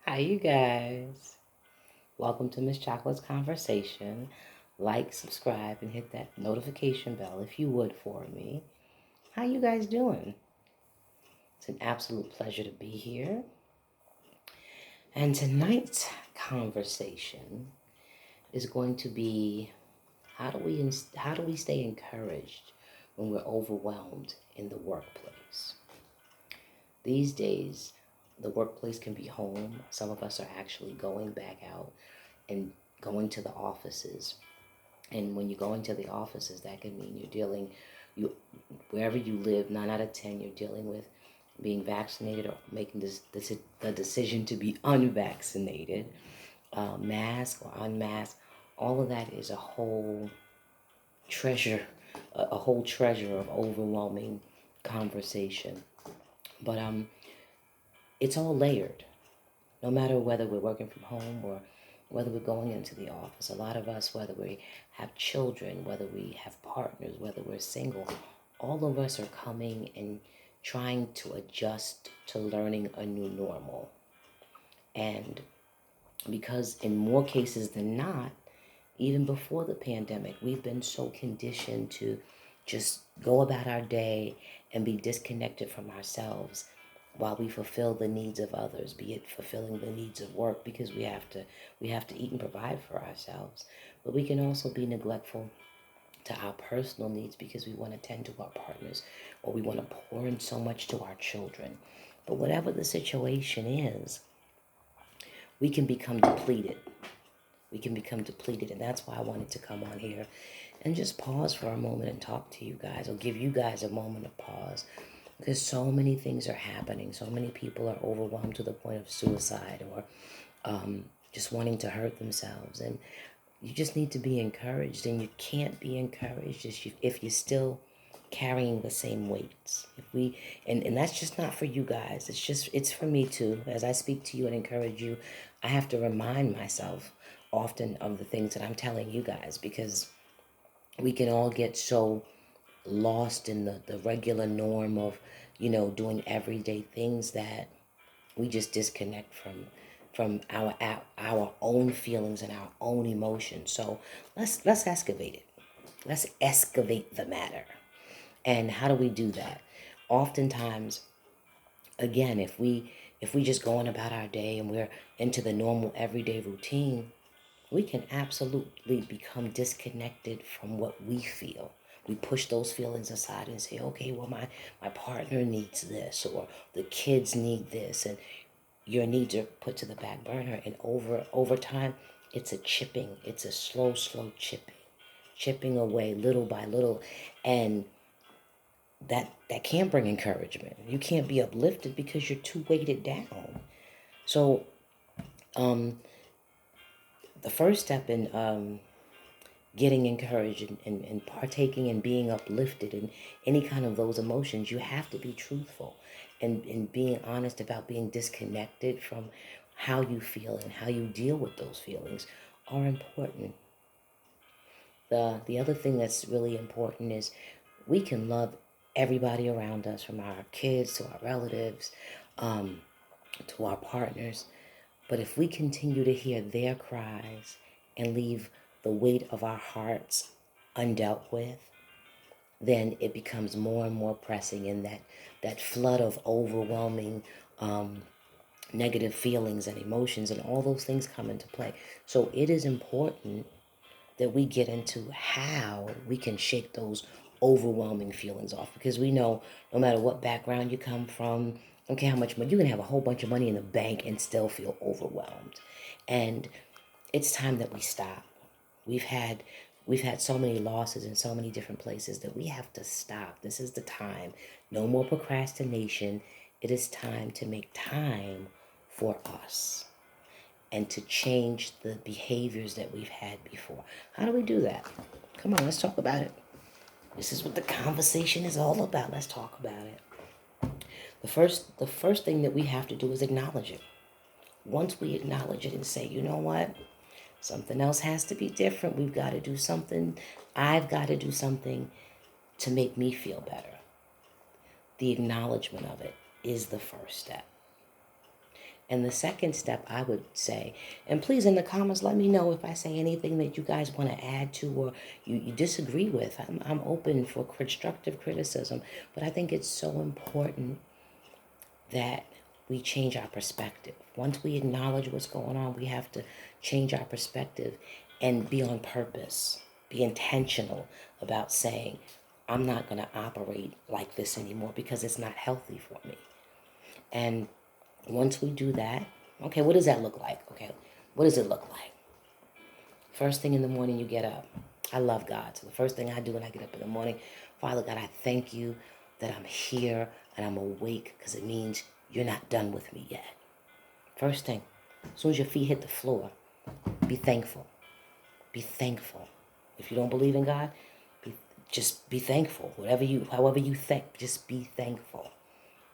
Hi, you guys. Welcome to Miss Chocolate's Conversation. Like, subscribe, and hit that notification bell if you would for me. How you guys doing? It's an absolute pleasure to be here. And tonight's conversation is going to be how do we stay encouraged when we're overwhelmed in the workplace? These days, the workplace can be home. Some of us are actually going back out and going to the offices. And when you're going to the offices, that can mean you wherever you live, 9 out of 10, you're dealing with being vaccinated or making the decision to be unvaccinated, mask or unmask. All of that is treasure, a whole treasure of overwhelming conversation. But it's all layered. No matter whether we're working from home or whether we're going into the office, a lot of us, whether we have children, whether we have partners, whether we're single, all of us are coming and trying to adjust to learning a new normal. And because in more cases than not, even before the pandemic, we've been so conditioned to just go about our day and be disconnected from ourselves while we fulfill the needs of others, be it fulfilling the needs of work because we have to eat and provide for ourselves. But we can also be neglectful to our personal needs because we want to tend to our partners or we want to pour in so much to our children. But whatever the situation is, we can become depleted. We can become depleted, and that's why I wanted to come on here and just pause for a moment and talk to you guys, or give you guys a moment of pause, because so many things are happening. So many people are overwhelmed to the point of suicide or just wanting to hurt themselves, and you just need to be encouraged. And you can't be encouraged if you're still carrying the same weights. If we and that's just not for you guys. It's for me too. As I speak to you and encourage you, I have to remind myself often of the things that I'm telling you guys, because we can all get so lost in the regular norm of, doing everyday things that we just disconnect from our own feelings and our own emotions. So let's excavate it. Let's excavate the matter. And how do we do that? Oftentimes, again, if we just going about our day and we're into the normal everyday routine, we can absolutely become disconnected from what we feel. We push those feelings aside and say, okay, well, my partner needs this, or the kids need this, and your needs are put to the back burner. And over time, it's a chipping. It's a slow chipping away little by little. And that can't bring encouragement. You can't be uplifted because you're too weighted down. So the first step in getting encouraged and partaking and being uplifted in any kind of those emotions, you have to be truthful and being honest about being disconnected from how you feel and how you deal with those feelings are important. The other thing that's really important is we can love everybody around us, from our kids to our relatives, to our partners. But if we continue to hear their cries and leave the weight of our hearts undealt with, then it becomes more and more pressing, and that flood of overwhelming negative feelings and emotions and all those things come into play. So it is important that we get into how we can shake those overwhelming feelings off, because we know no matter what background you come from, okay, how much money you can have, a whole bunch of money in the bank and still feel overwhelmed. And it's time that we stop. We've had so many losses in so many different places that we have to stop. This is the time. No more procrastination. It is time to make time for us and to change the behaviors that we've had before. How do we do that? Come on, let's talk about it. This is what the conversation is all about. Let's talk about it. The first thing that we have to do is acknowledge it. Once we acknowledge it and say, you know what? Something else has to be different. We've got to do something. I've got to do something to make me feel better. The acknowledgement of it is the first step. And the second step, I would say, and please in the comments, let me know if I say anything that you guys want to add to or you disagree with. I'm open for constructive criticism, but I think it's so important that we change our perspective. Once we acknowledge what's going on, we have to change our perspective and be on purpose, be intentional about saying, I'm not going to operate like this anymore because it's not healthy for me. And once we do that, okay, what does that look like? Okay, what does it look like? First thing in the morning, you get up. I love God. So the first thing I do when I get up in the morning, Father God, I thank you that I'm here and I'm awake because it means you're not done with me yet. First thing, as soon as your feet hit the floor, be thankful. Be thankful. If you don't believe in God, just be thankful. However you think, just be thankful.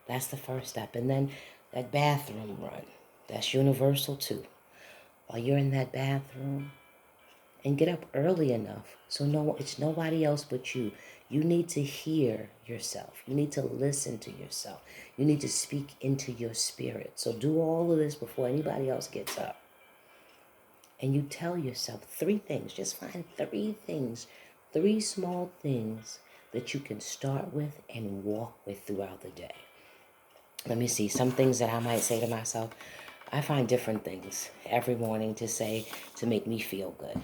That's the first step. And then that bathroom run, that's universal too. While you're in that bathroom, and get up early enough so it's nobody else but you. You need to hear yourself. You need to listen to yourself. You need to speak into your spirit. So do all of this before anybody else gets up. And you tell yourself 3 things. Just find 3 things, 3 small things that you can start with and walk with throughout the day. Let me see, some things that I might say to myself. I find different things every morning to say to make me feel good.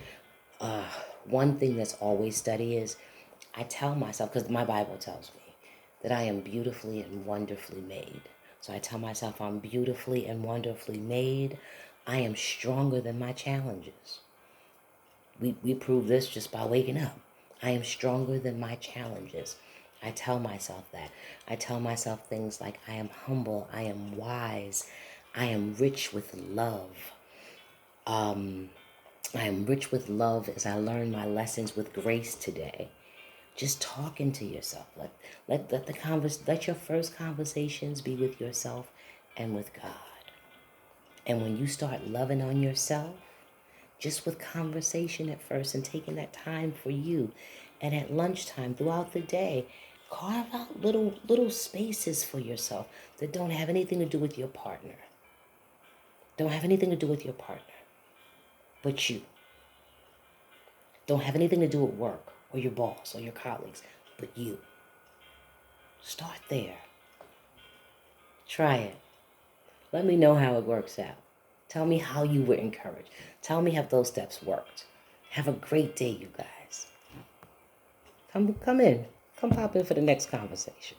One thing that's always steady is I tell myself, because my Bible tells me that I am beautifully and wonderfully made. So I tell myself I'm beautifully and wonderfully made. I am stronger than my challenges. We prove this just by waking up. I am stronger than my challenges. I tell myself that. I tell myself things like I am humble, I am wise, I am rich with love. I am rich with love as I learn my lessons with grace today. Just talking to yourself. Let your first conversations be with yourself and with God. And when you start loving on yourself, just with conversation at first and taking that time for you, and at lunchtime throughout the day, carve out little spaces for yourself that don't have anything to do with your partner. Don't have anything to do with your partner, but you. Don't have anything to do with work or your boss or your colleagues, but you. Start there. Try it. Let me know how it works out. Tell me how you were encouraged. Tell me how those steps worked. Have a great day, you guys. Come in. Come pop in for the next conversation.